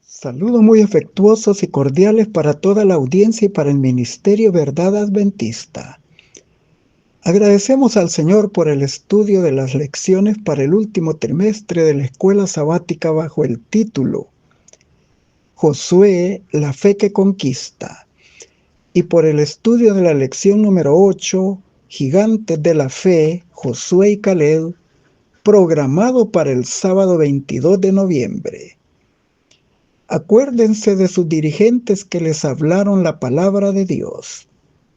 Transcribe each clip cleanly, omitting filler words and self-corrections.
Saludos muy afectuosos y cordiales para toda la audiencia y para el Ministerio Verdad Adventista. Agradecemos al Señor por el estudio de las lecciones para el último trimestre de la escuela sabática bajo el título Josué, la fe que conquista, y por el estudio de la lección número 8, Gigantes de la Fe, Josué y Caleb, programado para el sábado 22 de noviembre. Acuérdense de sus dirigentes que les hablaron la palabra de Dios.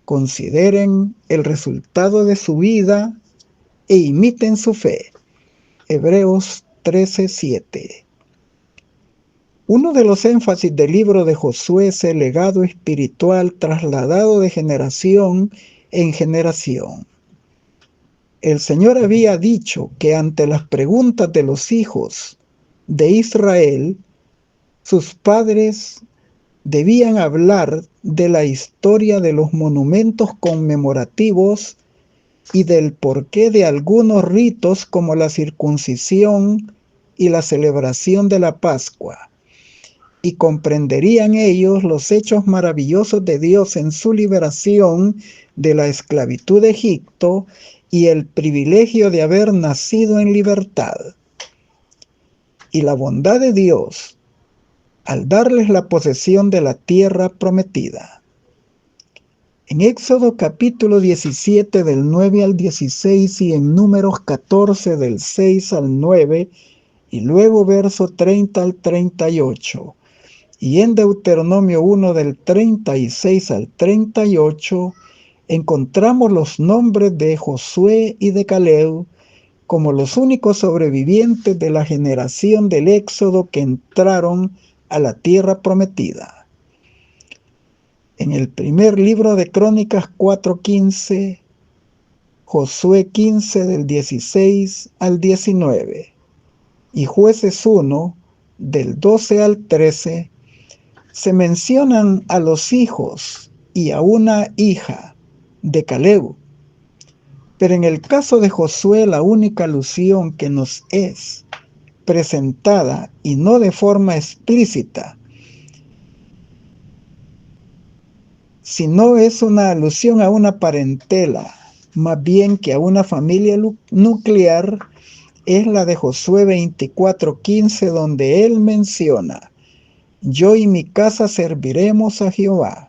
Consideren el resultado de su vida e imiten su fe. Hebreos 13:7. Uno de los énfasis del libro de Josué es el legado espiritual trasladado de generación en generación. El Señor había dicho que ante las preguntas de los hijos de Israel, sus padres debían hablar de la historia de los monumentos conmemorativos y del porqué de algunos ritos como la circuncisión y la celebración de la Pascua, y comprenderían ellos los hechos maravillosos de Dios en su liberación de la esclavitud de Egipto y el privilegio de haber nacido en libertad. Y la bondad de Dios al darles la posesión de la tierra prometida. En Éxodo capítulo 17 del 9 al 16 y en Números 14 del 6 al 9 y luego verso 30 al 38 y en Deuteronomio 1 del 36 al 38 encontramos los nombres de Josué y de Caleb como los únicos sobrevivientes de la generación del Éxodo que entraron a la tierra prometida. En el primer libro de Crónicas 4:15, Josué 15 del 16 al 19 y Jueces 1 del 12 al 13, se mencionan a los hijos y a una hija de Caleb. Pero en el caso de Josué, la única alusión que nos es presentada, y no de forma explícita, sino es una alusión a una parentela, más bien que a una familia nuclear, es la de Josué 24:15, donde él menciona: yo y mi casa serviremos a Jehová.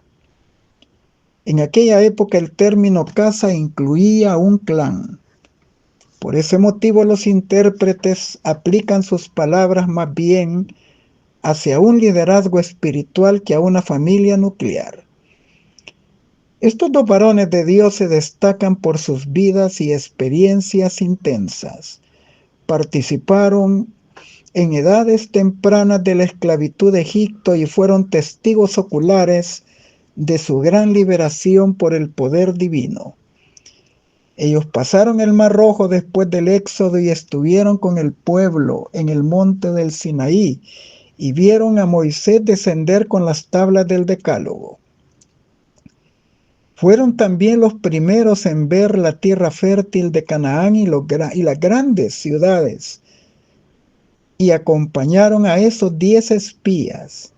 En aquella época el término casa incluía un clan. Por ese motivo los intérpretes aplican sus palabras más bien hacia un liderazgo espiritual que a una familia nuclear. Estos dos varones de Dios se destacan por sus vidas y experiencias intensas. Participaron en edades tempranas de la esclavitud de Egipto y fueron testigos oculares de su gran liberación por el poder divino. Ellos pasaron el Mar Rojo después del Éxodo y estuvieron con el pueblo en el monte del Sinaí y vieron a Moisés descender con las tablas del Decálogo. Fueron también los primeros en ver la tierra fértil de Canaán y las grandes ciudades, y acompañaron a esos 10 espías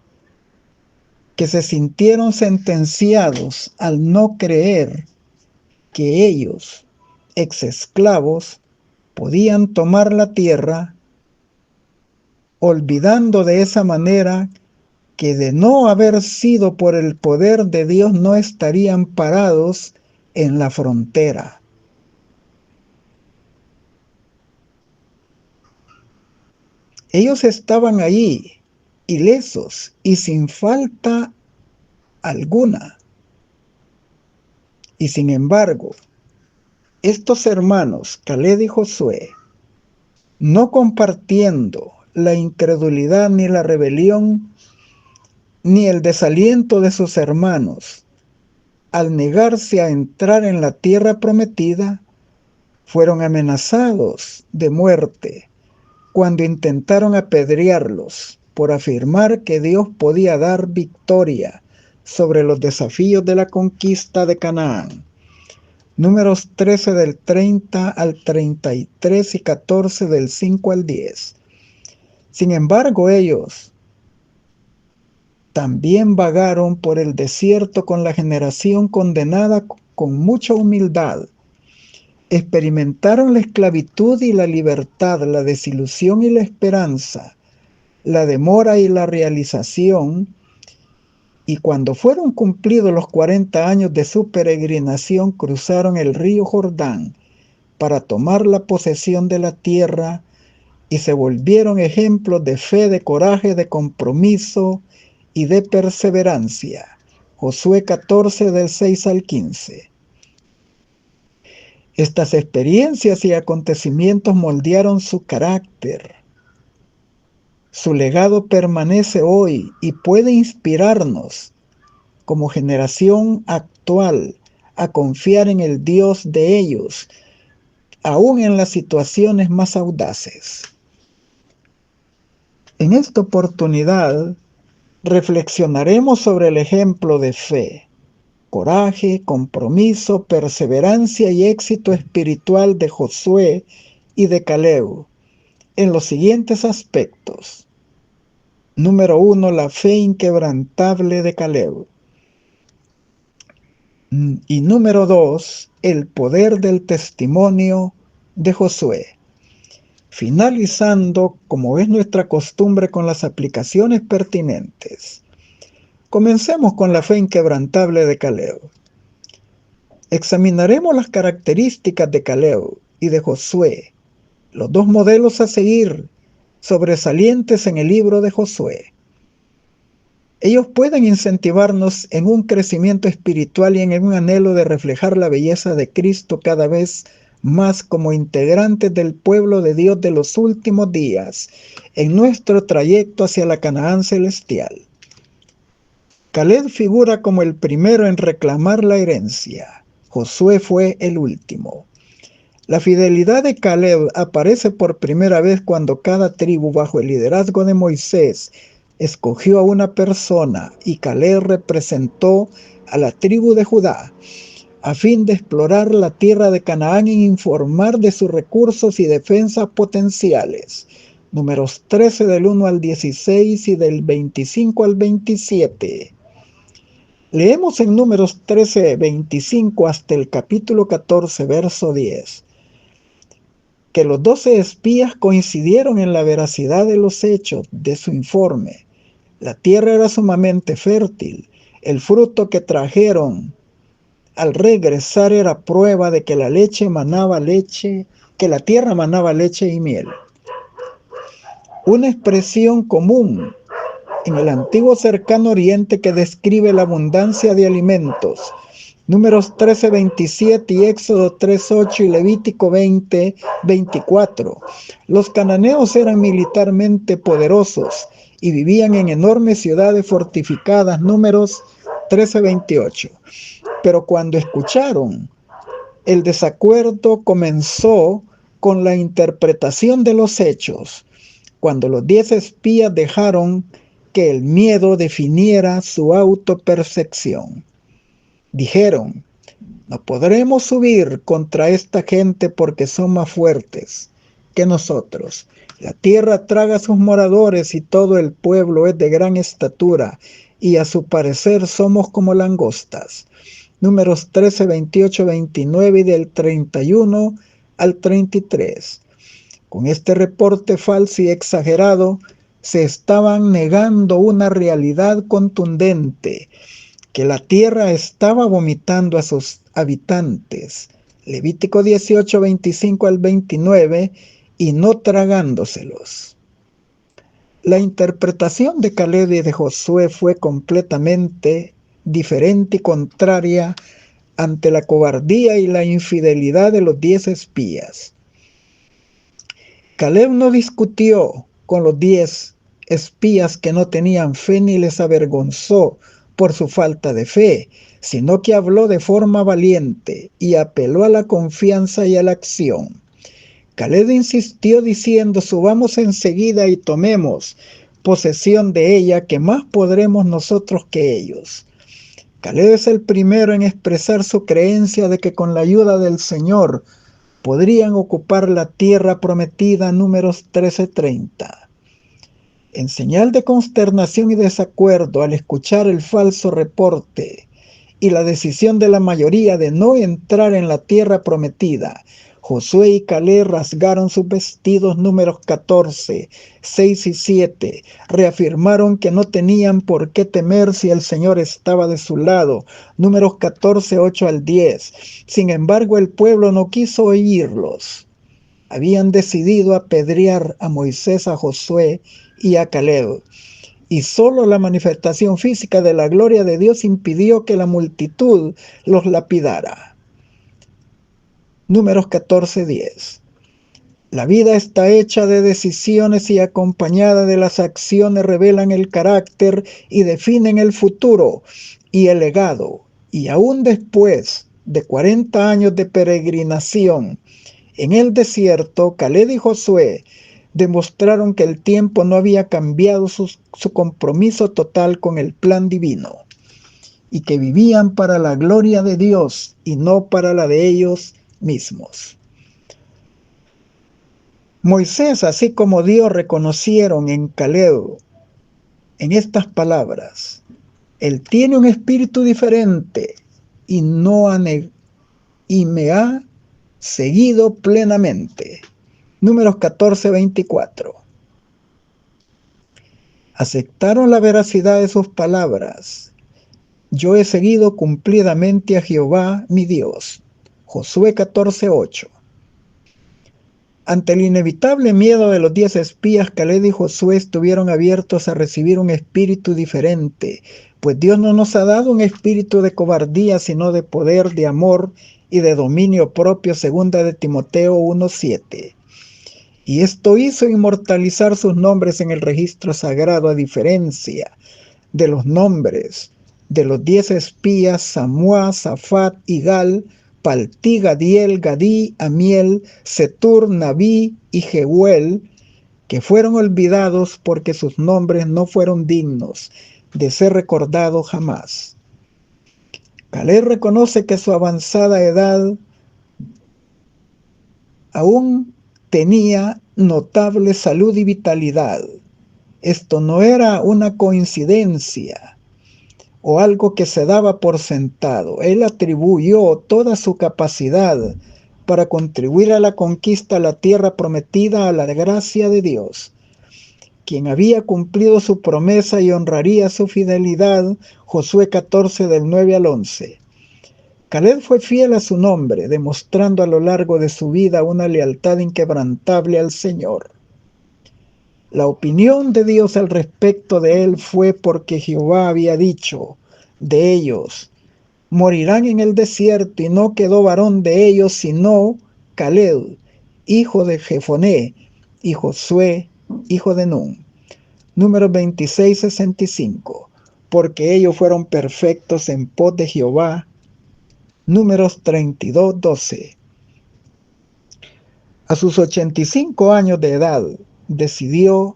que se sintieron sentenciados al no creer que ellos, ex esclavos, podían tomar la tierra, olvidando de esa manera que de no haber sido por el poder de Dios no estarían parados en la frontera. Ellos estaban allí, ilesos y sin falta alguna. Y sin embargo, estos hermanos, Caleb y Josué, no compartiendo la incredulidad ni la rebelión, ni el desaliento de sus hermanos, al negarse a entrar en la tierra prometida, fueron amenazados de muerte cuando intentaron apedrearlos por afirmar que Dios podía dar victoria sobre los desafíos de la conquista de Canaán. Números 13 del 30 al 33 y 14 del 5 al 10. Sin embargo, ellos también vagaron por el desierto con la generación condenada con mucha humildad. Experimentaron la esclavitud y la libertad, la desilusión y la esperanza, la demora y la realización, y cuando fueron cumplidos los 40 años de su peregrinación, cruzaron el río Jordán para tomar la posesión de la tierra y se volvieron ejemplos de fe, de coraje, de compromiso y de perseverancia. Josué 14 del 6 al 15. Estas experiencias y acontecimientos moldearon su carácter. Su legado permanece hoy y puede inspirarnos como generación actual a confiar en el Dios de ellos, aún en las situaciones más audaces. En esta oportunidad reflexionaremos sobre el ejemplo de fe, coraje, compromiso, perseverancia y éxito espiritual de Josué y de Caleb en los siguientes aspectos. Número 1, la fe inquebrantable de Caleb. Y número 2, el poder del testimonio de Josué. Finalizando, como es nuestra costumbre, con las aplicaciones pertinentes. Comencemos con la fe inquebrantable de Caleb. Examinaremos las características de Caleb y de Josué, los dos modelos a seguir, sobresalientes en el libro de Josué. Ellos pueden incentivarnos en un crecimiento espiritual y en un anhelo de reflejar la belleza de Cristo cada vez más como integrantes del pueblo de Dios de los últimos días, en nuestro trayecto hacia la Canaán celestial. Caleb figura como el primero en reclamar la herencia. Josué fue el último. La fidelidad de Caleb aparece por primera vez cuando cada tribu, bajo el liderazgo de Moisés, escogió a una persona, y Caleb representó a la tribu de Judá, a fin de explorar la tierra de Canaán e informar de sus recursos y defensas potenciales. Números 13 del 1 al 16 y del 25 al 27. Leemos en Números 13, 25 hasta el capítulo 14, verso 10, que los 12 espías coincidieron en la veracidad de los hechos de su informe. La tierra era sumamente fértil. El fruto que trajeron al regresar era prueba de que la tierra manaba leche y miel. Una expresión común en el antiguo cercano oriente que describe la abundancia de alimentos. Números 13, 27 y Éxodo 3, 8 y Levítico 20, 24. Los cananeos eran militarmente poderosos y vivían en enormes ciudades fortificadas. Números 13, 28. Pero cuando escucharon, el desacuerdo comenzó con la interpretación de los hechos, cuando los 10 espías dejaron que el miedo definiera su autopercepción. Dijeron: no podremos subir contra esta gente porque son más fuertes que nosotros. La tierra traga a sus moradores y todo el pueblo es de gran estatura, y a su parecer somos como langostas. Números 13, 28, 29 y del 31 al 33. Con este reporte falso y exagerado, se estaban negando una realidad contundente, que la tierra estaba vomitando a sus habitantes. Levítico 18, 25 al 29, y no tragándoselos. La interpretación de Caleb y de Josué fue completamente diferente y contraria ante la cobardía y la infidelidad de los 10 espías. Caleb no discutió con los 10 espías que no tenían fe ni les avergonzó por su falta de fe, sino que habló de forma valiente y apeló a la confianza y a la acción. Caleb insistió diciendo: subamos enseguida y tomemos posesión de ella, que más podremos nosotros que ellos. Caleb es el primero en expresar su creencia de que con la ayuda del Señor podrían ocupar la tierra prometida. Números 13:30. En señal de consternación y desacuerdo al escuchar el falso reporte y la decisión de la mayoría de no entrar en la tierra prometida, Josué y Caleb rasgaron sus vestidos. Números 14, 6 y 7. Reafirmaron que no tenían por qué temer si el Señor estaba de su lado. Números 14, 8 al 10. Sin embargo, el pueblo no quiso oírlos. Habían decidido apedrear a Moisés, a Josué y a Caleb. Y solo la manifestación física de la gloria de Dios impidió que la multitud los lapidara. Números 14:10. La vida está hecha de decisiones y acompañada de las acciones revelan el carácter y definen el futuro y el legado. Y aún después de 40 años de peregrinación en el desierto, Caleb y Josué demostraron que el tiempo no había cambiado su compromiso total con el plan divino y que vivían para la gloria de Dios y no para la de ellos mismos. Moisés, así como Dios, reconocieron en Caleb en estas palabras: él tiene un espíritu diferente y me ha seguido plenamente. Números 14:24. Aceptaron la veracidad de sus palabras. Yo he seguido cumplidamente a Jehová mi Dios. Josué 14:8. Ante el inevitable miedo de los 10 espías, Caleb y Josué estuvieron abiertos a recibir un espíritu diferente, pues Dios no nos ha dado un espíritu de cobardía, sino de poder, de amor y de dominio propio. Segunda de Timoteo 1:7. Y esto hizo inmortalizar sus nombres en el registro sagrado, a diferencia de los nombres de los 10 espías: Samúa, Safat, Igal, Paltí, Gadiel, Gadí, Amiel, Setur, Nabí y Jehuel, que fueron olvidados porque sus nombres no fueron dignos de ser recordados jamás. Caleb reconoce que su avanzada edad aún tenía notable salud y vitalidad. Esto no era una coincidencia o algo que se daba por sentado. Él atribuyó toda su capacidad para contribuir a la conquista de la tierra prometida a la gracia de Dios, quien había cumplido su promesa y honraría su fidelidad. Josué 14, del 9 al 11. Caleb fue fiel a su nombre, demostrando a lo largo de su vida una lealtad inquebrantable al Señor. La opinión de Dios al respecto de él fue porque Jehová había dicho de ellos: morirán en el desierto, y no quedó varón de ellos sino Caleb, hijo de Jefoné, y Josué, hijo de Nun. Números 26:65. Porque ellos fueron perfectos en pos de Jehová. Números 32:12. A sus 85 años de edad, decidió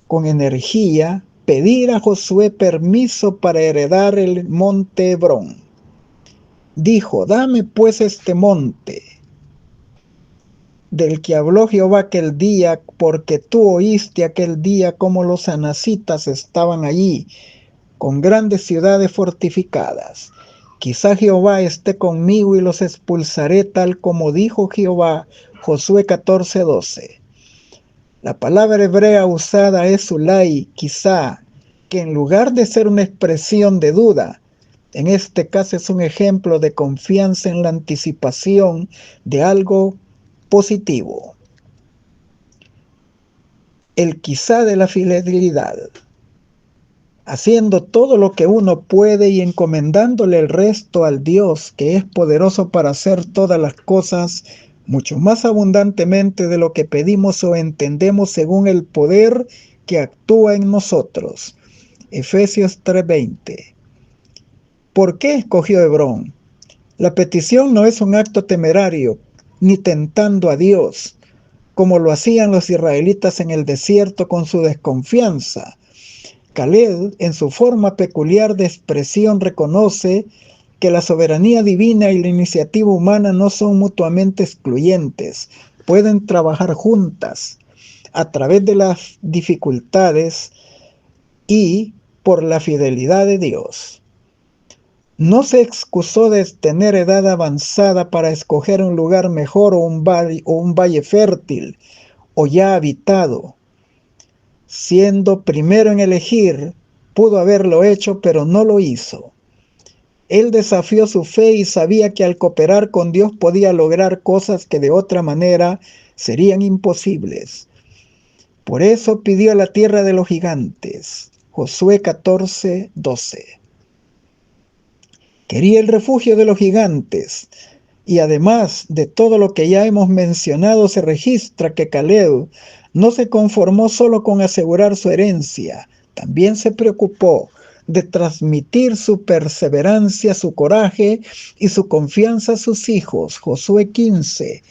con energía pedir a Josué permiso para heredar el monte Hebrón. Dijo: dame pues este monte del que habló Jehová aquel día, porque tú oíste aquel día cómo los anasitas estaban allí, con grandes ciudades fortificadas. Quizá Jehová esté conmigo y los expulsaré, tal como dijo Jehová. Josué 14:12. La palabra hebrea usada es ulai, quizá, que en lugar de ser una expresión de duda, en este caso es un ejemplo de confianza en la anticipación de algo positivo. El quizá de la fidelidad. Haciendo todo lo que uno puede y encomendándole el resto al Dios, que es poderoso para hacer todas las cosas mucho más abundantemente de lo que pedimos o entendemos, según el poder que actúa en nosotros. Efesios 3:20. ¿Por qué escogió Hebrón? La petición no es un acto temerario, ni tentando a Dios, como lo hacían los israelitas en el desierto con su desconfianza. Caleb, en su forma peculiar de expresión, reconoce que la soberanía divina y la iniciativa humana no son mutuamente excluyentes, pueden trabajar juntas. a través de las dificultades y por la fidelidad de Dios. No se excusó de tener edad avanzada para escoger un lugar mejor o un valle fértil o ya habitado. Siendo primero en elegir, pudo haberlo hecho, pero no lo hizo. Él desafió su fe y sabía que al cooperar con Dios podía lograr cosas que de otra manera serían imposibles. Por eso pidió la tierra de los gigantes. Josué 14:12. Quería el refugio de los gigantes. Y además de todo lo que ya hemos mencionado, se registra que Caleb no se conformó solo con asegurar su herencia, también se preocupó de transmitir su perseverancia, su coraje y su confianza a sus hijos. Josué 15,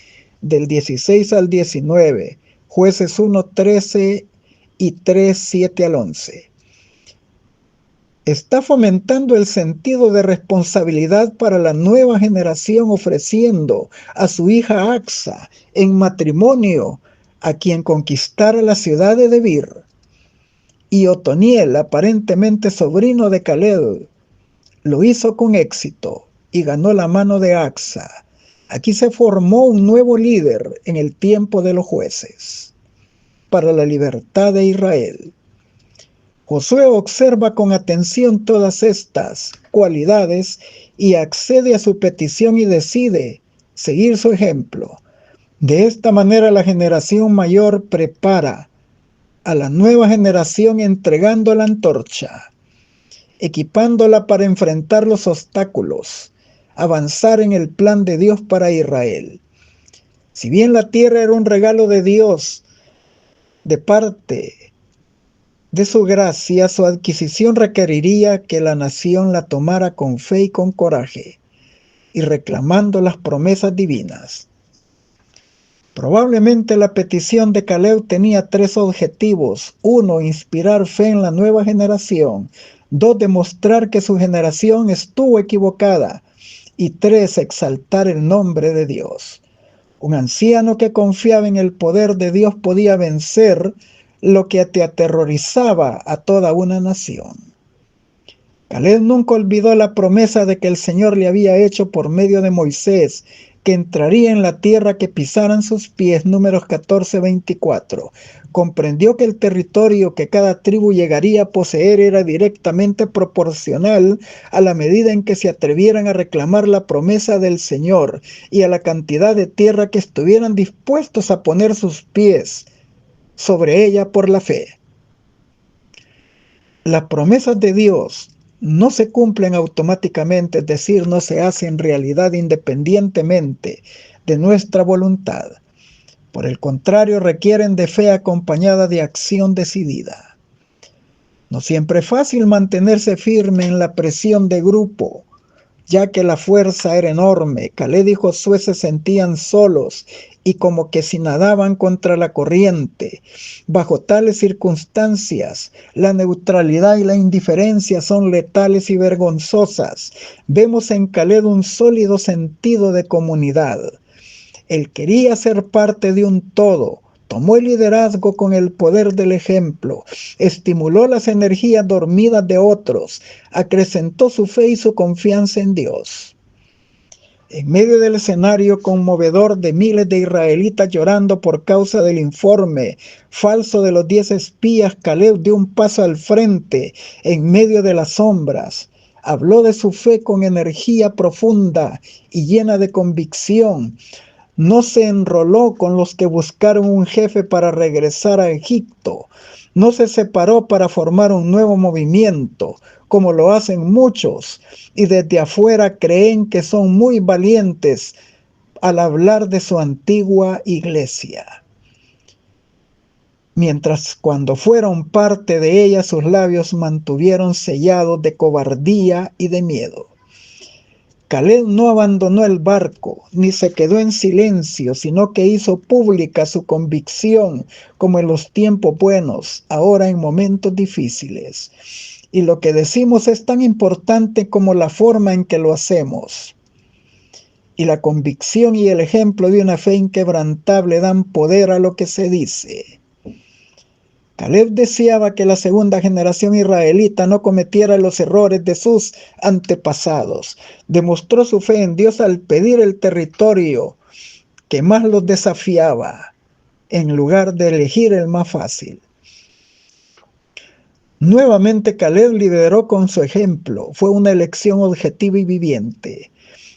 del 16 al 19, Jueces 1:13 y 3:7 al 11. Está fomentando el sentido de responsabilidad para la nueva generación, ofreciendo a su hija Axa en matrimonio a quien conquistara la ciudad de Debir. Y Otoniel, aparentemente sobrino de Caleb, lo hizo con éxito y ganó la mano de Axa. Aquí se formó un nuevo líder en el tiempo de los jueces para la libertad de Israel. Josué observa con atención todas estas cualidades y accede a su petición y decide seguir su ejemplo. De esta manera la generación mayor prepara a la nueva generación entregando la antorcha, equipándola para enfrentar los obstáculos, avanzar en el plan de Dios para Israel. Si bien la tierra era un regalo de Dios de parte de su gracia, su adquisición requeriría que la nación la tomara con fe y con coraje, y reclamando las promesas divinas. Probablemente la petición de Caleb tenía tres objetivos. 1, inspirar fe en la nueva generación. 2, demostrar que su generación estuvo equivocada. Y 3, exaltar el nombre de Dios. Un anciano que confiaba en el poder de Dios podía vencer lo que te aterrorizaba a toda una nación. Caleb nunca olvidó la promesa de que el Señor le había hecho por medio de Moisés, que entraría en la tierra que pisaran sus pies, Números 14:24. Comprendió que el territorio que cada tribu llegaría a poseer era directamente proporcional a la medida en que se atrevieran a reclamar la promesa del Señor y a la cantidad de tierra que estuvieran dispuestos a poner sus pies sobre ella por la fe. Las promesas de Dios no se cumplen automáticamente, es decir, no se hacen realidad independientemente de nuestra voluntad. Por el contrario, requieren de fe acompañada de acción decidida. No siempre es fácil mantenerse firme en la presión de grupo, ya que la fuerza era enorme. Caleb y Josué se sentían solos y como que si nadaban contra la corriente. Bajo tales circunstancias, la neutralidad y la indiferencia son letales y vergonzosas. Vemos en Caleb un sólido sentido de comunidad. Él quería ser parte de un todo. Tomó el liderazgo con el poder del ejemplo, estimuló las energías dormidas de otros, acrecentó su fe y su confianza en Dios. En medio del escenario conmovedor de miles de israelitas llorando por causa del informe falso de los 10 espías, Caleb dio un paso al frente en medio de las sombras. Habló de su fe con energía profunda y llena de convicción. No se enroló con los que buscaron un jefe para regresar a Egipto. No se separó para formar un nuevo movimiento, como lo hacen muchos, y desde afuera creen que son muy valientes al hablar de su antigua iglesia. Mientras cuando fueron parte de ella, sus labios mantuvieron sellados de cobardía y de miedo. Caleb no abandonó el barco, ni se quedó en silencio, sino que hizo pública su convicción, como en los tiempos buenos, ahora en momentos difíciles. Y lo que decimos es tan importante como la forma en que lo hacemos. Y la convicción y el ejemplo de una fe inquebrantable dan poder a lo que se dice. Caleb deseaba que la segunda generación israelita no cometiera los errores de sus antepasados. Demostró su fe en Dios al pedir el territorio que más los desafiaba, en lugar de elegir el más fácil. Nuevamente Caleb lideró con su ejemplo. Fue una elección objetiva y viviente.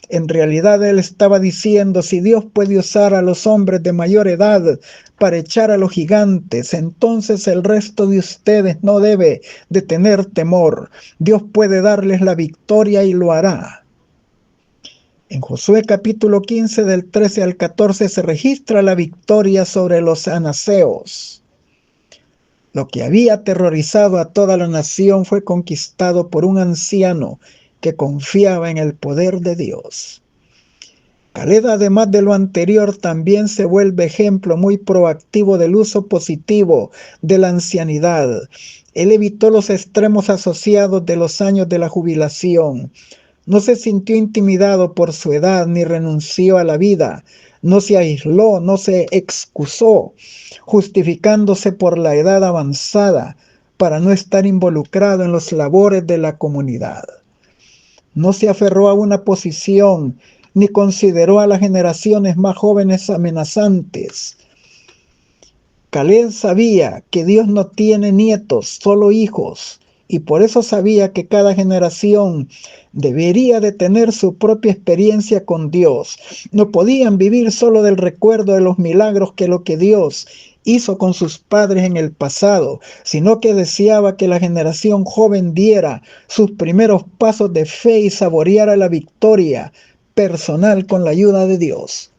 En realidad él estaba diciendo, si Dios puede usar a los hombres de mayor edad para echar a los gigantes, entonces el resto de ustedes no debe de tener temor. Dios puede darles la victoria y lo hará. En Josué capítulo 15 del 13 al 14 se registra la victoria sobre los anaseos. Lo que había aterrorizado a toda la nación fue conquistado por un anciano que confiaba en el poder de Dios. Caleb, además de lo anterior, también se vuelve ejemplo muy proactivo del uso positivo de la ancianidad. Él evitó los extremos asociados de los años de la jubilación. No se sintió intimidado por su edad ni renunció a la vida. No se aisló, no se excusó, justificándose por la edad avanzada para no estar involucrado en las labores de la comunidad. No se aferró a una posición ni consideró a las generaciones más jóvenes amenazantes. Caleb sabía que Dios no tiene nietos, solo hijos, y por eso sabía que cada generación debería de tener su propia experiencia con Dios. No podían vivir solo del recuerdo de los milagros que Dios hizo con sus padres en el pasado, sino que deseaba que la generación joven diera sus primeros pasos de fe y saboreara la victoria personal con la ayuda de Dios.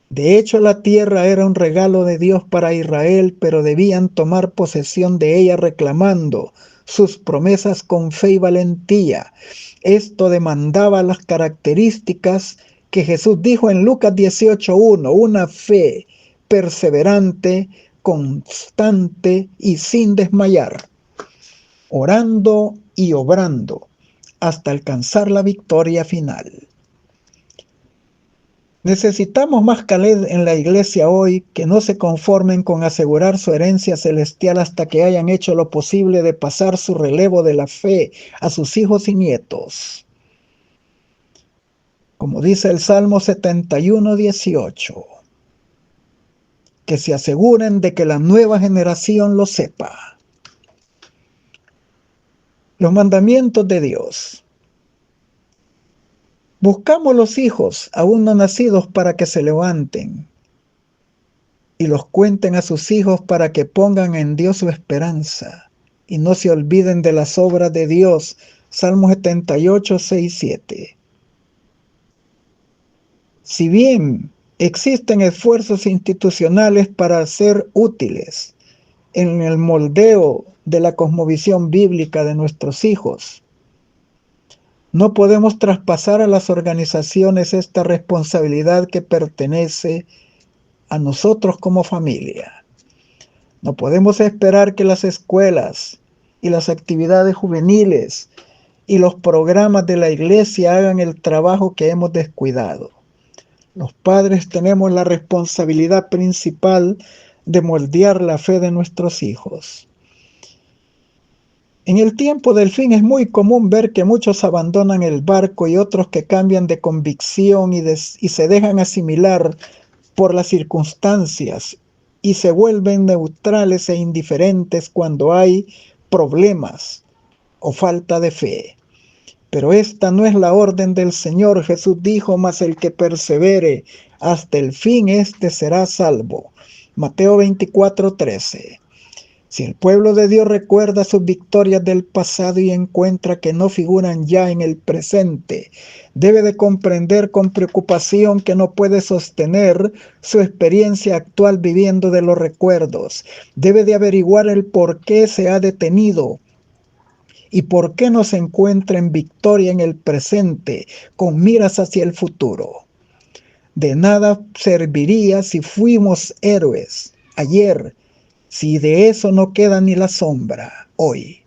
De hecho, la tierra era un regalo de Dios para Israel, pero debían tomar posesión de ella reclamando sus promesas con fe y valentía. Esto demandaba las características que Jesús dijo en Lucas 18:1, una fe perseverante, constante y sin desmayar, orando y obrando hasta alcanzar la victoria final. Necesitamos más Caleb en la iglesia hoy, que no se conformen con asegurar su herencia celestial hasta que hayan hecho lo posible de pasar su relevo de la fe a sus hijos y nietos. Como dice el Salmo 71:18, que se aseguren de que la nueva generación lo sepa. Los mandamientos de Dios. Buscamos los hijos aún no nacidos para que se levanten y los cuenten a sus hijos para que pongan en Dios su esperanza y no se olviden de las obras de Dios. Salmo 78:6-7. Si bien existen esfuerzos institucionales para ser útiles en el moldeo de la cosmovisión bíblica de nuestros hijos, no podemos traspasar a las organizaciones esta responsabilidad que pertenece a nosotros como familia. No podemos esperar que las escuelas y las actividades juveniles y los programas de la iglesia hagan el trabajo que hemos descuidado. Los padres tenemos la responsabilidad principal de moldear la fe de nuestros hijos. En el tiempo del fin es muy común ver que muchos abandonan el barco y otros que cambian de convicción y se dejan asimilar por las circunstancias y se vuelven neutrales e indiferentes cuando hay problemas o falta de fe. Pero esta no es la orden del Señor. Jesús dijo, mas el que persevere hasta el fin, éste será salvo. Mateo 24:13. Si el pueblo de Dios recuerda sus victorias del pasado y encuentra que no figuran ya en el presente, debe de comprender con preocupación que no puede sostener su experiencia actual viviendo de los recuerdos. Debe de averiguar el por qué se ha detenido y por qué no se encuentra en victoria en el presente con miras hacia el futuro. De nada serviría si fuimos héroes ayer, si de eso no queda ni la sombra hoy.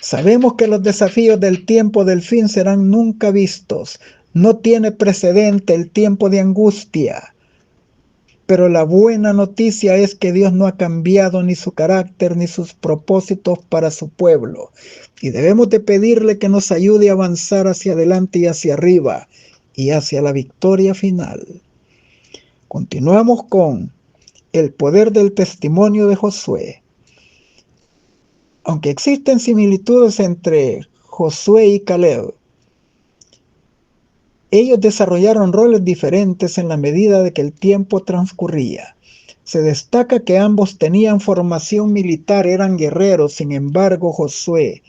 Sabemos que los desafíos del tiempo del fin serán nunca vistos. No tiene precedente el tiempo de angustia Pero la buena noticia es que Dios no ha cambiado ni su carácter ni sus propósitos para su pueblo. Y debemos de pedirle que nos ayude a avanzar hacia adelante y hacia arriba y hacia la victoria final. Continuamos con el poder del testimonio de Josué. Aunque existen similitudes entre Josué y Caleb, ellos desarrollaron roles diferentes en la medida de que el tiempo transcurría. Se destaca que ambos tenían formación militar, eran guerreros. Sin embargo, Josué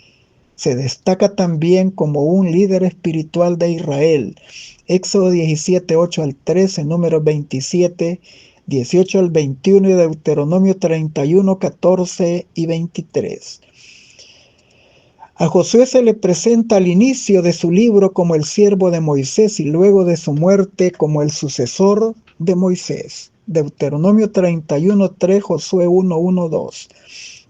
se destaca también como un líder espiritual de Israel. Éxodo 17, 8 al 13, Números 27, 18 al 21 y Deuteronomio 31, 14 y 23. A Josué se le presenta al inicio de su libro como el siervo de Moisés y luego de su muerte como el sucesor de Moisés. Deuteronomio 31, 3, Josué 1, 1, 2.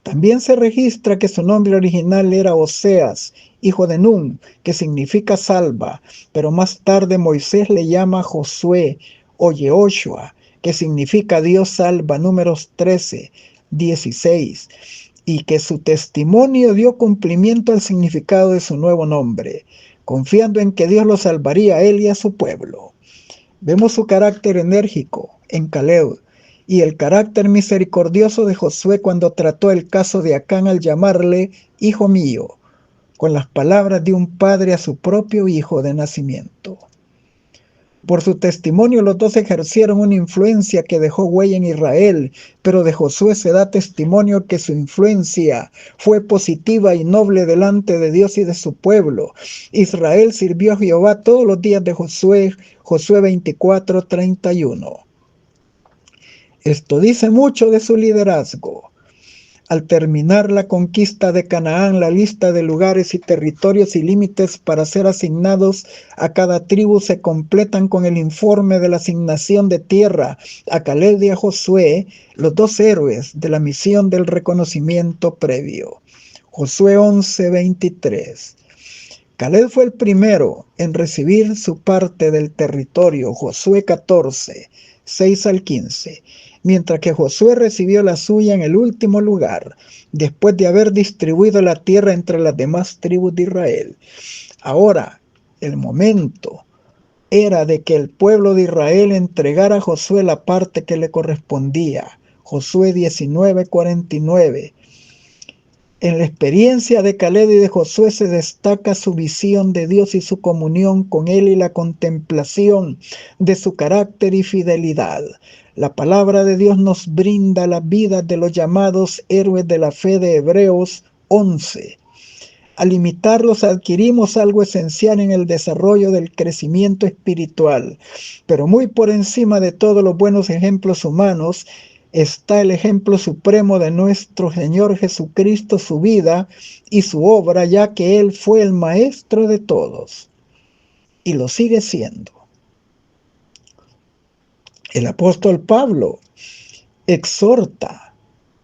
También se registra que su nombre original era Oseas, hijo de Nun, que significa salva, pero más tarde Moisés le llama Josué o Yehoshua, que significa Dios salva, Números 13, 16, y que su testimonio dio cumplimiento al significado de su nuevo nombre, confiando en que Dios lo salvaría a él y a su pueblo. Vemos su carácter enérgico en Caleb y el carácter misericordioso de Josué cuando trató el caso de Acán al llamarle hijo mío, con las palabras de un padre a su propio hijo de nacimiento. Por su testimonio los dos ejercieron una influencia que dejó huella en Israel, pero de Josué se da testimonio que su influencia fue positiva y noble delante de Dios y de su pueblo. Israel sirvió a Jehová todos los días de Josué, Josué 24, 31. Esto dice mucho de su liderazgo. Al terminar la conquista de Canaán, la lista de lugares y territorios y límites para ser asignados a cada tribu se completan con el informe de la asignación de tierra a Caleb y a Josué, los dos héroes de la misión del reconocimiento previo. Josué 11, 23. Caleb fue el primero en recibir su parte del territorio, Josué 14, 6 al 15, mientras que Josué recibió la suya en el último lugar, después de haber distribuido la tierra entre las demás tribus de Israel. Ahora, el momento era de que el pueblo de Israel entregara a Josué la parte que le correspondía. Josué 19, 49. En la experiencia de Caleb y de Josué se destaca su visión de Dios y su comunión con Él y la contemplación de su carácter y fidelidad. La palabra de Dios nos brinda la vida de los llamados héroes de la fe de Hebreos 11. Al imitarlos adquirimos algo esencial en el desarrollo del crecimiento espiritual, pero muy por encima de todos los buenos ejemplos humanos está el ejemplo supremo de nuestro Señor Jesucristo, su vida y su obra, ya que Él fue el maestro de todos y lo sigue siendo. El apóstol Pablo exhorta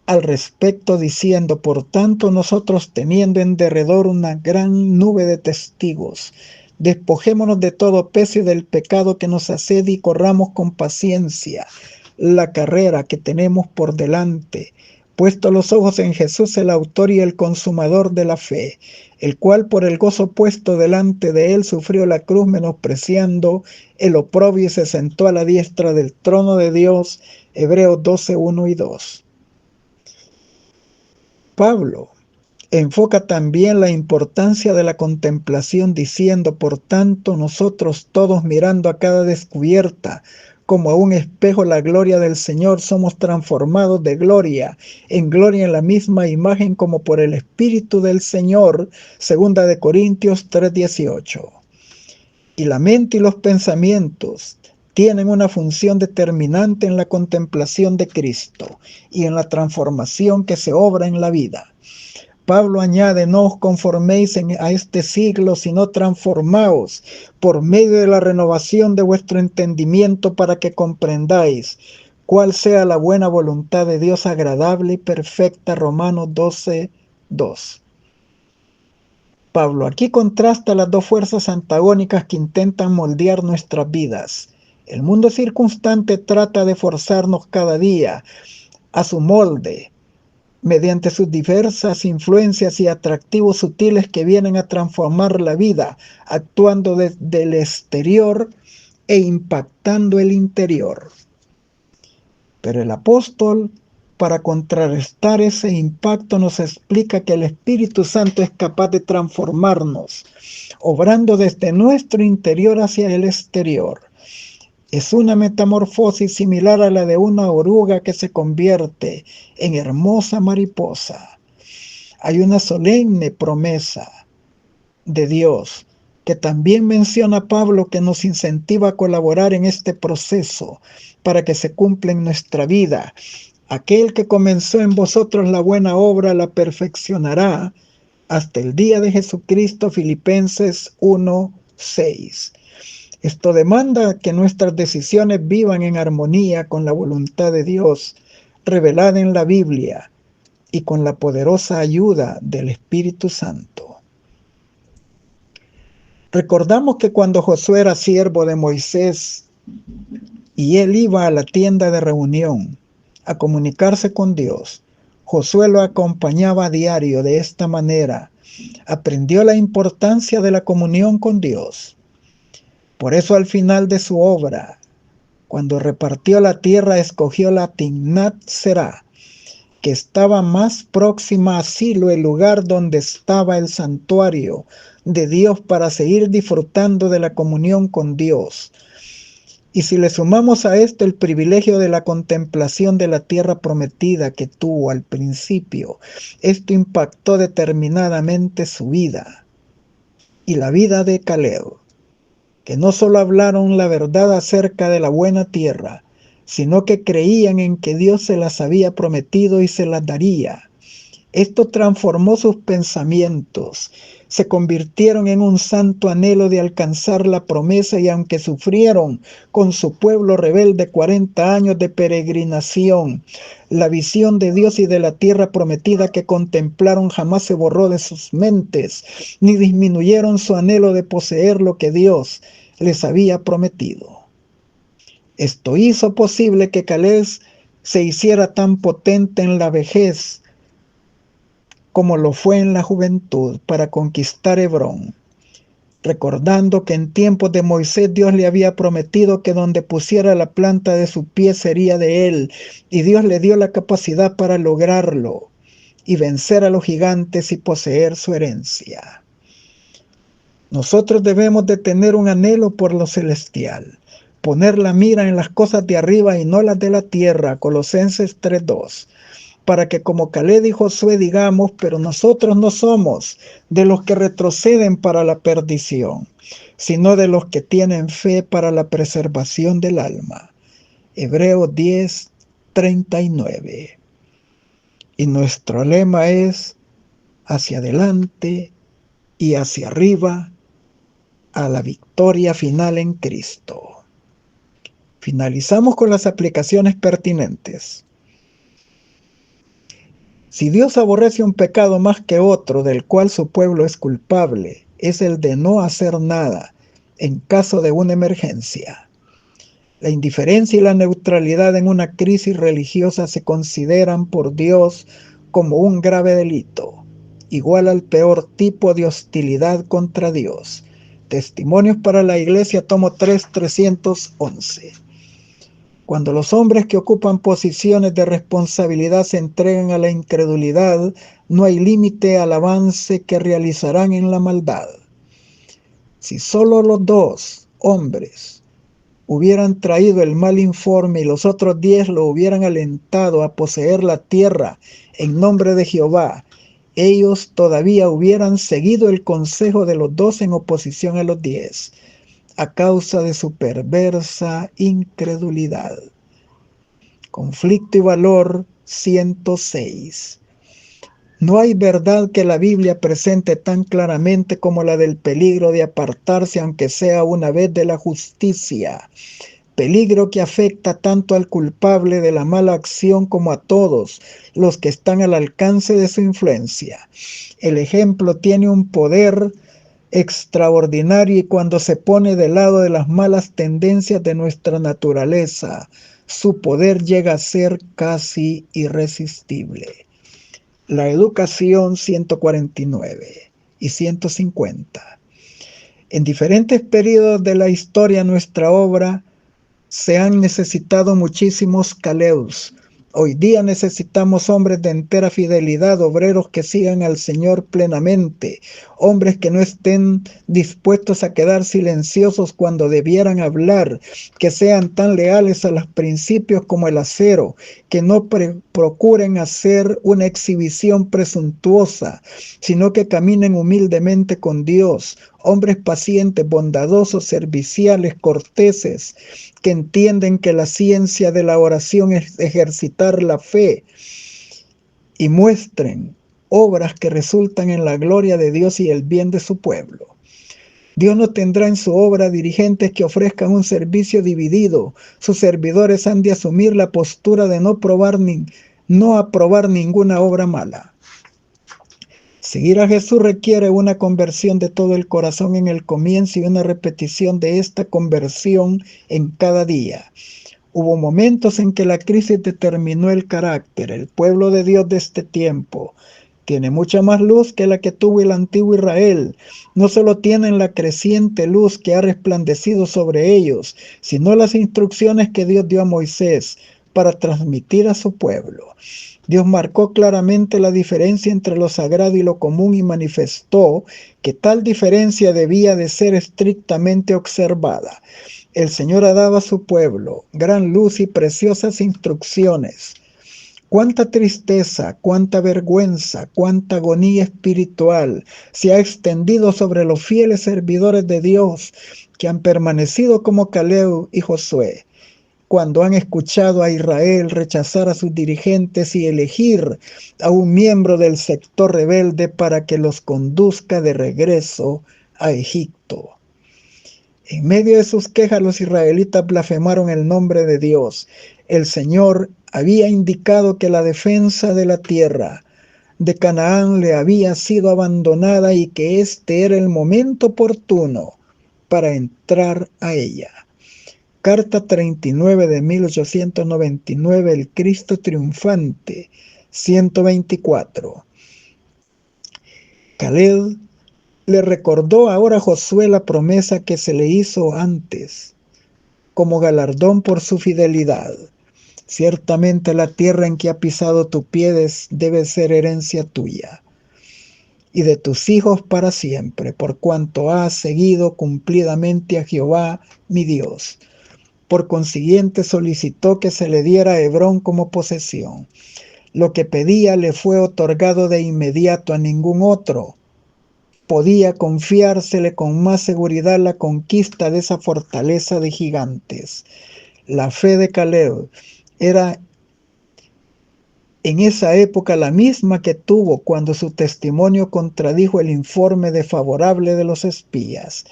al respecto diciendo: por tanto, nosotros teniendo en derredor una gran nube de testigos, despojémonos de todo peso y del pecado que nos asedia y corramos con paciencia la carrera que tenemos por delante, puesto los ojos en Jesús, el autor y el consumador de la fe, el cual por el gozo puesto delante de él sufrió la cruz, menospreciando el oprobio, y se sentó a la diestra del trono de Dios. Hebreos 12, 1 y 2. Pablo enfoca también la importancia de la contemplación diciendo: por tanto, nosotros todos, mirando a cada descubierta como a un espejo la gloria del Señor, somos transformados de gloria en la misma imagen como por el Espíritu del Señor. 2 Corintios 3:18. Y la mente y los pensamientos tienen una función determinante en la contemplación de Cristo y en la transformación que se obra en la vida. Pablo añade: no os conforméis a este siglo, sino transformaos por medio de la renovación de vuestro entendimiento, para que comprendáis cuál sea la buena voluntad de Dios, agradable y perfecta. Romanos 12, 2. Pablo aquí contrasta las dos fuerzas antagónicas que intentan moldear nuestras vidas: El mundo circunstante trata de forzarnos cada día a su molde, mediante sus diversas influencias y atractivos sutiles que vienen a transformar la vida, actuando desde el exterior e impactando el interior. Pero el apóstol, para contrarrestar ese impacto, nos explica que el Espíritu Santo es capaz de transformarnos, obrando desde nuestro interior hacia el exterior. Es una metamorfosis similar a la de una oruga que se convierte en hermosa mariposa. Hay una solemne promesa de Dios que también menciona Pablo, que nos incentiva a colaborar en este proceso para que se cumpla en nuestra vida. Aquel que comenzó en vosotros la buena obra la perfeccionará hasta el día de Jesucristo. Filipenses 1:6. Esto demanda que nuestras decisiones vivan en armonía con la voluntad de Dios, revelada en la Biblia, y con la poderosa ayuda del Espíritu Santo. Recordamos que cuando Josué era siervo de Moisés y él iba a la tienda de reunión a comunicarse con Dios, Josué lo acompañaba a diario. De esta manera aprendió la importancia de la comunión con Dios. Por eso, al final de su obra, cuando repartió la tierra, escogió la Timnat Será, que estaba más próxima a Silo, el lugar donde estaba el santuario de Dios, para seguir disfrutando de la comunión con Dios. Y si le sumamos a esto el privilegio de la contemplación de la tierra prometida que tuvo al principio, esto impactó determinadamente su vida y la vida de Caleb, que no solo hablaron la verdad acerca de la buena tierra, sino que creían en que Dios se las había prometido y se las daría. Esto transformó sus pensamientos, se convirtieron en un santo anhelo de alcanzar la promesa, y aunque sufrieron con su pueblo rebelde 40 años de peregrinación, la visión de Dios y de la tierra prometida que contemplaron jamás se borró de sus mentes, ni disminuyeron su anhelo de poseer lo que Dios les había prometido. Esto hizo posible que Caleb se hiciera tan potente en la vejez como lo fue en la juventud, para conquistar Hebrón, recordando que en tiempos de Moisés Dios le había prometido que donde pusiera la planta de su pie sería de él, y Dios le dio la capacidad para lograrlo y vencer a los gigantes y poseer su herencia. Nosotros debemos de tener un anhelo por lo celestial, poner la mira en las cosas de arriba y no las de la tierra. Colosenses 3:2. Para que como Caleb y Josué digamos, pero nosotros no somos de los que retroceden para la perdición, sino de los que tienen fe para la preservación del alma. Hebreos 10:39. Y nuestro lema es: hacia adelante y hacia arriba, a la victoria final en Cristo. Finalizamos con las aplicaciones pertinentes. Si Dios aborrece un pecado más que otro del cual su pueblo es culpable, es el de no hacer nada en caso de una emergencia. La indiferencia y la neutralidad en una crisis religiosa se consideran por Dios como un grave delito, igual al peor tipo de hostilidad contra Dios. Testimonios para la Iglesia, tomo 3, 311. Cuando los hombres que ocupan posiciones de responsabilidad se entregan a la incredulidad, no hay límite al avance que realizarán en la maldad. Si solo los 2 hombres hubieran traído el mal informe y los otros 10 lo hubieran alentado a poseer la tierra en nombre de Jehová, ellos todavía hubieran seguido el consejo de los 2 en oposición a los 10. A causa de su perversa incredulidad. Conflicto y valor 106. No hay verdad que la Biblia presente tan claramente como la del peligro de apartarse, aunque sea una vez, de la justicia. Peligro que afecta tanto al culpable de la mala acción como a todos los que están al alcance de su influencia. El ejemplo tiene un poder extraordinario, y cuando se pone del lado de las malas tendencias de nuestra naturaleza, su poder llega a ser casi irresistible. La educación 149 y 150. En diferentes periodos de la historia, nuestra obra, se han necesitado muchísimos Caleus. Hoy día necesitamos hombres de entera fidelidad, obreros que sigan al Señor plenamente, hombres que no estén dispuestos a quedar silenciosos cuando debieran hablar, que sean tan leales a los principios como el acero, que no procuren hacer una exhibición presuntuosa, sino que caminen humildemente con Dios, hombres pacientes, bondadosos, serviciales, corteses, que entienden que la ciencia de la oración es ejercitar la fe, y muestren obras que resultan en la gloria de Dios y el bien de su pueblo. Dios no tendrá en su obra dirigentes que ofrezcan un servicio dividido. Sus servidores han de asumir la postura de no aprobar ninguna obra mala. Seguir a Jesús requiere una conversión de todo el corazón en el comienzo y una repetición de esta conversión en cada día. Hubo momentos en que la crisis determinó el carácter. El pueblo de Dios de este tiempo tiene mucha más luz que la que tuvo el antiguo Israel. No solo tienen la creciente luz que ha resplandecido sobre ellos, sino las instrucciones que Dios dio a Moisés para transmitir a su pueblo. Dios marcó claramente la diferencia entre lo sagrado y lo común y manifestó que tal diferencia debía de ser estrictamente observada. El Señor ha dado a su pueblo gran luz y preciosas instrucciones. Cuánta tristeza, cuánta vergüenza, cuánta agonía espiritual se ha extendido sobre los fieles servidores de Dios que han permanecido como Caleb y Josué, cuando han escuchado a Israel rechazar a sus dirigentes y elegir a un miembro del sector rebelde para que los conduzca de regreso a Egipto. En medio de sus quejas, los israelitas blasfemaron el nombre de Dios. El Señor había indicado que la defensa de la tierra de Canaán le había sido abandonada y que este era el momento oportuno para entrar a ella. Carta 39 de 1899, El Cristo Triunfante, 124. Caleb le recordó ahora a Josué la promesa que se le hizo antes, como galardón por su fidelidad. Ciertamente la tierra en que ha pisado tu pie debe ser herencia tuya y de tus hijos para siempre, por cuanto has seguido cumplidamente a Jehová mi Dios. Por consiguiente solicitó que se le diera a Hebrón como posesión. Lo que pedía le fue otorgado de inmediato. A ningún otro podía confiársele con más seguridad la conquista de esa fortaleza de gigantes. La fe de Caleb era en esa época la misma que tuvo cuando su testimonio contradijo el informe desfavorable de los espías.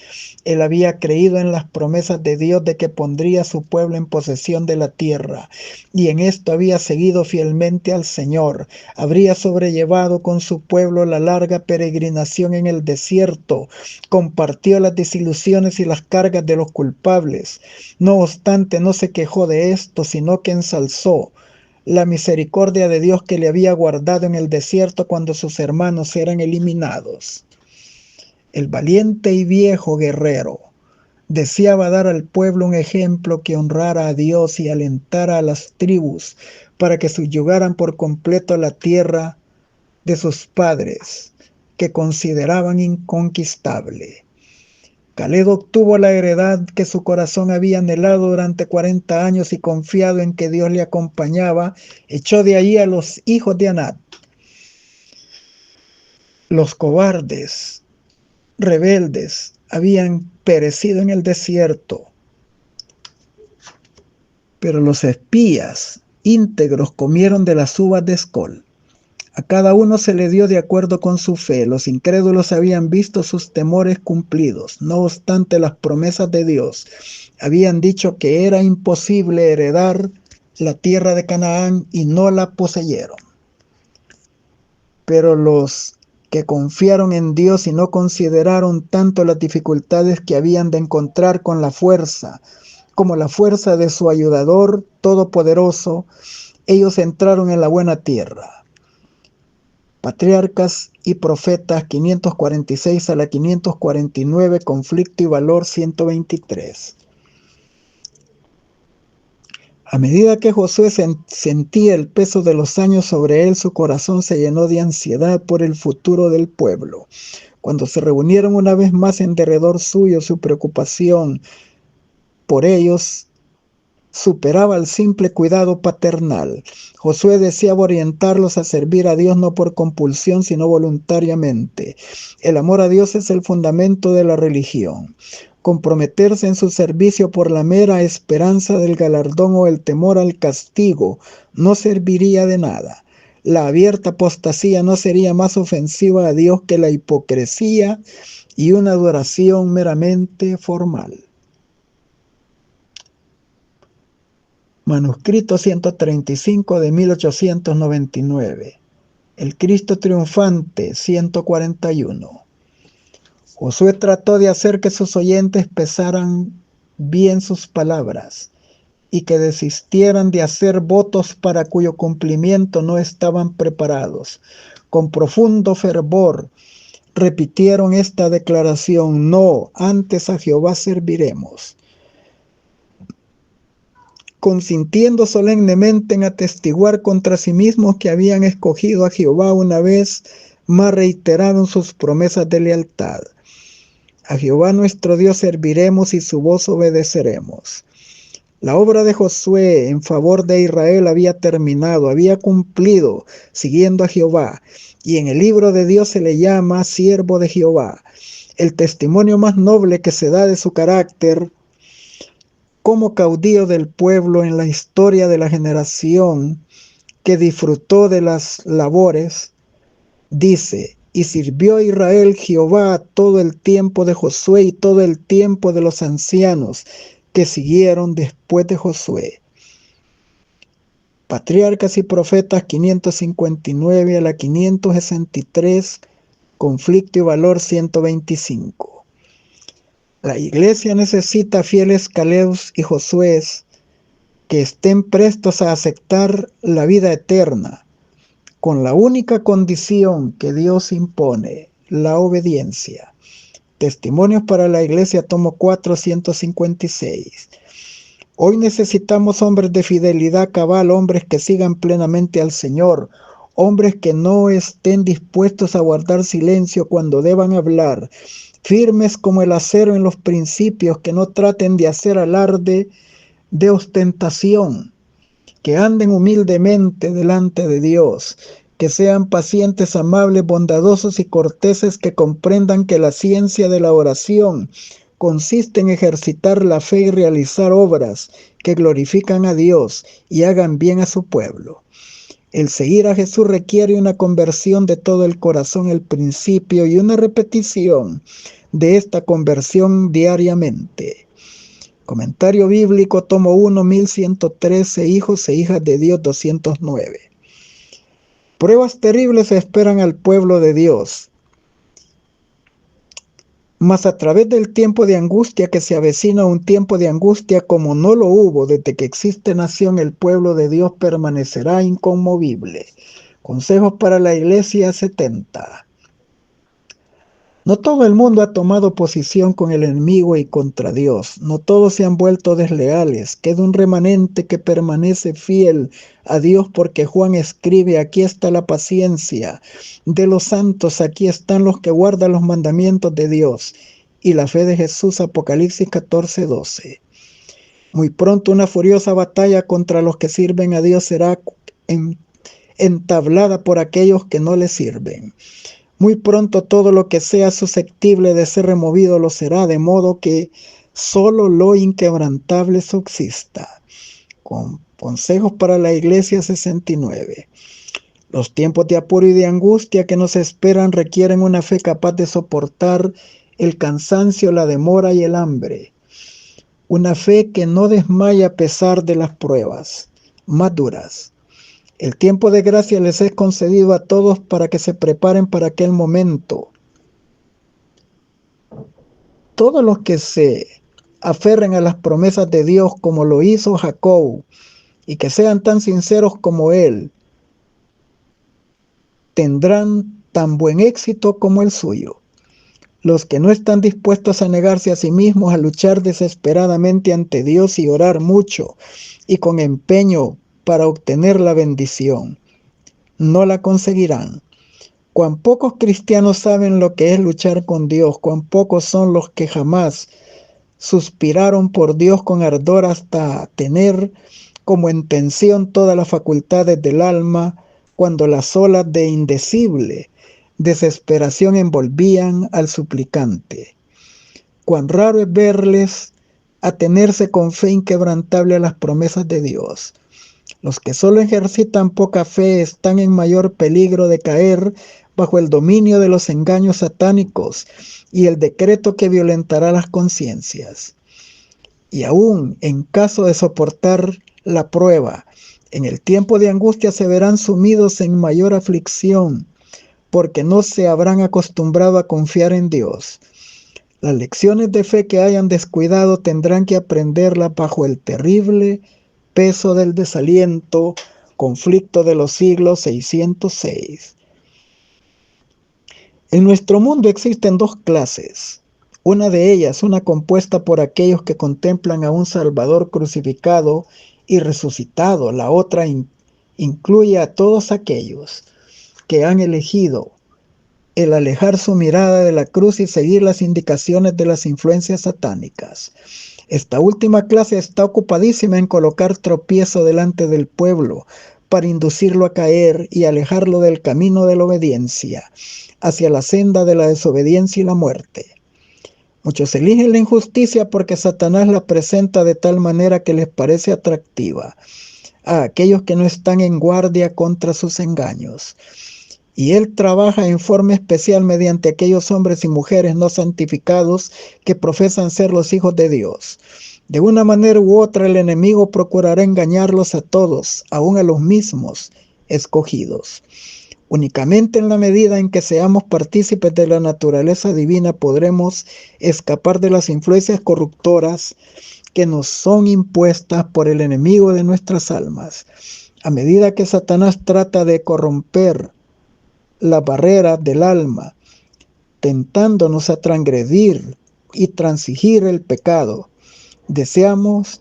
Él había creído en las promesas de Dios de que pondría a su pueblo en posesión de la tierra, y en esto había seguido fielmente al Señor. Habría sobrellevado con su pueblo la larga peregrinación en el desierto, compartió las desilusiones y las cargas de los culpables. No obstante, no se quejó de esto, sino que ensalzó la misericordia de Dios que le había guardado en el desierto cuando sus hermanos eran eliminados. El valiente y viejo guerrero deseaba dar al pueblo un ejemplo que honrara a Dios y alentara a las tribus para que subyugaran por completo la tierra de sus padres, que consideraban inconquistable. Caleb obtuvo la heredad que su corazón había anhelado durante 40 años y, confiado en que Dios le acompañaba, echó de allí a los hijos de Anac. Los cobardes, rebeldes, habían perecido en el desierto, pero los espías íntegros comieron de las uvas de Escol. A cada uno se le dio de acuerdo con su fe. Los incrédulos habían visto sus temores cumplidos. No obstante, las promesas de Dios habían dicho que era imposible heredar la tierra de Canaán y no la poseyeron. Pero los que confiaron en Dios y no consideraron tanto las dificultades que habían de encontrar con la fuerza, como la fuerza de su ayudador todopoderoso, ellos entraron en la buena tierra. Patriarcas y Profetas 546 a la 549, conflicto y valor 123. A medida que Josué sentía el peso de los años sobre él, su corazón se llenó de ansiedad por el futuro del pueblo. Cuando se reunieron una vez más en derredor suyo, su preocupación por ellos superaba el simple cuidado paternal. Josué deseaba orientarlos a servir a Dios no por compulsión, sino voluntariamente. El amor a Dios es el fundamento de la religión. Comprometerse en su servicio por la mera esperanza del galardón o el temor al castigo no serviría de nada. La abierta apostasía no sería más ofensiva a Dios que la hipocresía y una adoración meramente formal. Manuscrito 135 de 1899. El Cristo triunfante 141. Josué trató de hacer que sus oyentes pesaran bien sus palabras y que desistieran de hacer votos para cuyo cumplimiento no estaban preparados. Con profundo fervor repitieron esta declaración: no, antes a Jehová serviremos. Consintiendo solemnemente en atestiguar contra sí mismos que habían escogido a Jehová, una vez más reiteraron sus promesas de lealtad. A Jehová nuestro Dios serviremos y su voz obedeceremos. La obra de Josué en favor de Israel había terminado, había cumplido, siguiendo a Jehová, y en el libro de Dios se le llama siervo de Jehová. El testimonio más noble que se da de su carácter como caudillo del pueblo en la historia de la generación que disfrutó de las labores, dice: y sirvió Israel Jehová todo el tiempo de Josué y todo el tiempo de los ancianos que siguieron después de Josué. Patriarcas y Profetas 559 a la 563, conflicto y valor 125. La iglesia necesita fieles Calebs y Josués que estén prestos a aceptar la vida eterna, con la única condición que Dios impone: la obediencia. Testimonios para la Iglesia, tomo 4, 156. Hoy necesitamos hombres de fidelidad cabal, hombres que sigan plenamente al Señor, hombres que no estén dispuestos a guardar silencio cuando deban hablar, firmes como el acero en los principios, que no traten de hacer alarde de ostentación, que anden humildemente delante de Dios, que sean pacientes, amables, bondadosos y corteses, que comprendan que la ciencia de la oración consiste en ejercitar la fe y realizar obras que glorifican a Dios y hagan bien a su pueblo. El seguir a Jesús requiere una conversión de todo el corazón al principio y una repetición de esta conversión diariamente. Comentario bíblico, tomo 1, 1113, hijos e hijas de Dios 209. Pruebas terribles esperan al pueblo de Dios, mas a través del tiempo de angustia que se avecina, un tiempo de angustia como no lo hubo desde que existe nación, el pueblo de Dios permanecerá inconmovible. Consejos para la Iglesia 70. No todo el mundo ha tomado posición con el enemigo y contra Dios. No todos se han vuelto desleales. Queda un remanente que permanece fiel a Dios, porque Juan escribe: aquí está la paciencia de los santos, aquí están los que guardan los mandamientos de Dios y la fe de Jesús. Apocalipsis 14, 12. Muy pronto una furiosa batalla contra los que sirven a Dios será entablada por aquellos que no le sirven. Muy pronto todo lo que sea susceptible de ser removido lo será, de modo que solo lo inquebrantable subsista. Consejos para la Iglesia 69. Los tiempos de apuro y de angustia que nos esperan requieren una fe capaz de soportar el cansancio, la demora y el hambre. Una fe que no desmaya a pesar de las pruebas más duras. El tiempo de gracia les es concedido a todos para que se preparen para aquel momento. Todos los que se aferren a las promesas de Dios como lo hizo Jacob y que sean tan sinceros como él, tendrán tan buen éxito como el suyo. Los que no están dispuestos a negarse a sí mismos, a luchar desesperadamente ante Dios y orar mucho y con empeño para obtener la bendición, no la conseguirán. Cuán pocos cristianos saben lo que es luchar con Dios, cuán pocos son los que jamás suspiraron por Dios con ardor hasta tener como intención todas las facultades del alma, cuando las olas de indecible desesperación envolvían al suplicante. Cuán raro es verles atenerse con fe inquebrantable a las promesas de Dios. Los que solo ejercitan poca fe están en mayor peligro de caer bajo el dominio de los engaños satánicos y el decreto que violentará las conciencias. Y aún en caso de soportar la prueba, en el tiempo de angustia se verán sumidos en mayor aflicción, porque no se habrán acostumbrado a confiar en Dios. Las lecciones de fe que hayan descuidado tendrán que aprenderlas bajo el terrible peso del desaliento, conflicto de los siglos 606. En nuestro mundo existen dos clases. Una de ellas, una compuesta por aquellos que contemplan a un Salvador crucificado y resucitado. La otra incluye a todos aquellos que han elegido el alejar su mirada de la cruz y seguir las indicaciones de las influencias satánicas. Esta última clase está ocupadísima en colocar tropiezo delante del pueblo para inducirlo a caer y alejarlo del camino de la obediencia, hacia la senda de la desobediencia y la muerte. Muchos eligen la injusticia porque Satanás la presenta de tal manera que les parece atractiva a aquellos que no están en guardia contra sus engaños. Y él trabaja en forma especial mediante aquellos hombres y mujeres no santificados que profesan ser los hijos de Dios. De una manera u otra el enemigo procurará engañarlos a todos, aun a los mismos escogidos. Únicamente en la medida en que seamos partícipes de la naturaleza divina podremos escapar de las influencias corruptoras que nos son impuestas por el enemigo de nuestras almas. A medida que Satanás trata de corromper la barrera del alma, tentándonos a transgredir y transigir el pecado, debemos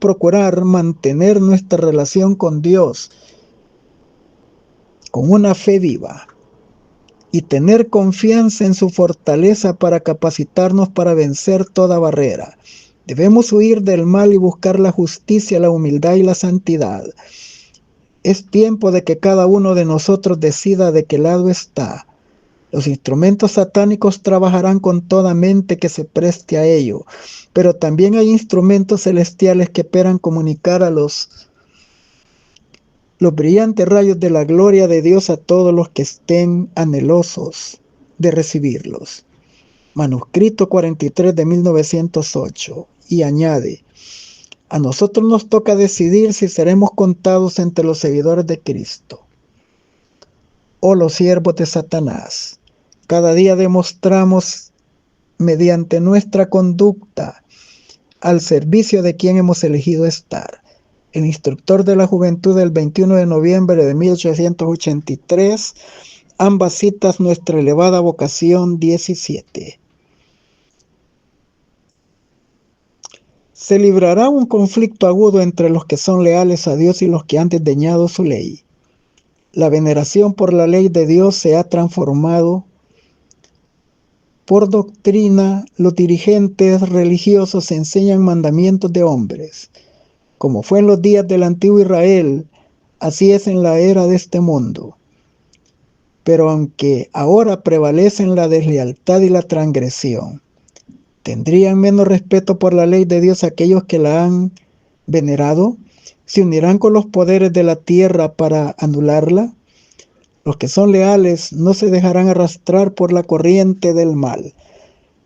procurar mantener nuestra relación con Dios con una fe viva y tener confianza en su fortaleza para capacitarnos para vencer toda barrera. Debemos huir del mal y buscar la justicia, la humildad y la santidad. Es tiempo de que cada uno de nosotros decida de qué lado está. Los instrumentos satánicos trabajarán con toda mente que se preste a ello, pero también hay instrumentos celestiales que esperan comunicar a los brillantes rayos de la gloria de Dios a todos los que estén anhelosos de recibirlos. Manuscrito 43 de 1908. Y añade: a nosotros nos toca decidir si seremos contados entre los seguidores de Cristo o los siervos de Satanás. Cada día demostramos mediante nuestra conducta al servicio de quien hemos elegido estar. El instructor de la juventud del 21 de noviembre de 1883, ambas citas nuestra elevada vocación 17. Se librará un conflicto agudo entre los que son leales a Dios y los que han desdeñado su ley. La veneración por la ley de Dios se ha transformado por doctrina. Los dirigentes religiosos enseñan mandamientos de hombres. Como fue en los días del antiguo Israel, así es en la era de este mundo. Pero aunque ahora prevalecen la deslealtad y la transgresión, ¿tendrían menos respeto por la ley de Dios aquellos que la han venerado? ¿Se unirán con los poderes de la tierra para anularla? Los que son leales no se dejarán arrastrar por la corriente del mal.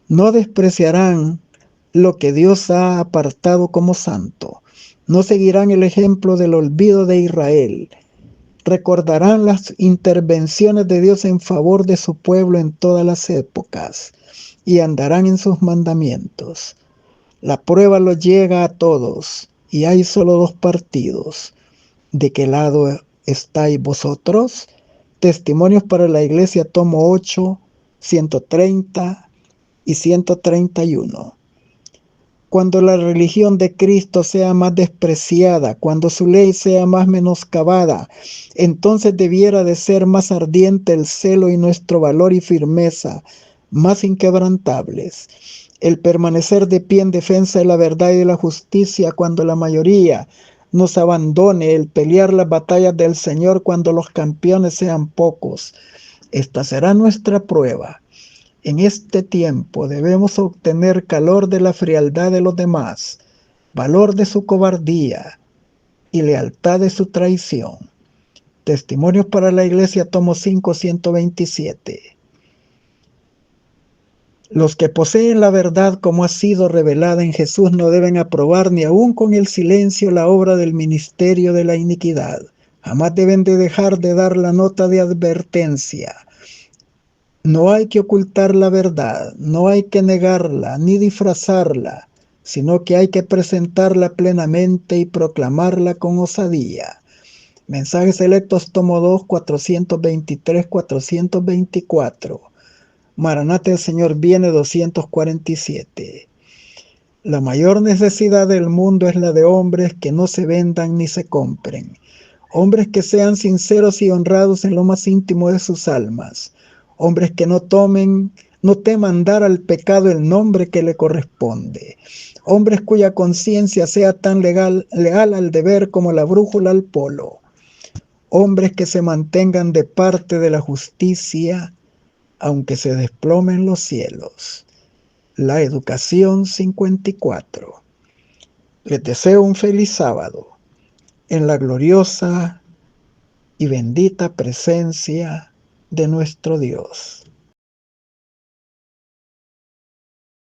No despreciarán lo que Dios ha apartado como santo. No seguirán el ejemplo del olvido de Israel. Recordarán las intervenciones de Dios en favor de su pueblo en todas las épocas y andarán en sus mandamientos. La prueba los llega a todos y hay solo dos partidos. ¿De qué lado estáis vosotros? Testimonios para la Iglesia, tomo 8, 130 y 131. Cuando la religión de Cristo sea más despreciada, cuando su ley sea más menoscabada, entonces debiera de ser más ardiente el celo y nuestro valor y firmeza, más inquebrantables. El permanecer de pie en defensa de la verdad y de la justicia cuando la mayoría nos abandone, el pelear las batallas del Señor cuando los campeones sean pocos. Esta será nuestra prueba. En este tiempo debemos obtener calor de la frialdad de los demás, valor de su cobardía y lealtad de su traición. Testimonios para la Iglesia, tomo 5, 127. Los que poseen la verdad como ha sido revelada en Jesús no deben aprobar ni aun con el silencio la obra del ministerio de la iniquidad. Jamás deben de dejar de dar la nota de advertencia. No hay que ocultar la verdad, no hay que negarla ni disfrazarla, sino que hay que presentarla plenamente y proclamarla con osadía. Mensajes Selectos, tomo 2, 423, 424. Maranata, el Señor viene, 247. La mayor necesidad del mundo es la de hombres que no se vendan ni se compren. Hombres que sean sinceros y honrados en lo más íntimo de sus almas. Hombres que no teman dar al pecado el nombre que le corresponde. Hombres cuya conciencia sea tan leal al deber como la brújula al polo. Hombres que se mantengan de parte de la justicia, aunque se desplomen los cielos. La Educación 54. Les deseo un feliz sábado en la gloriosa y bendita presencia de nuestro Dios.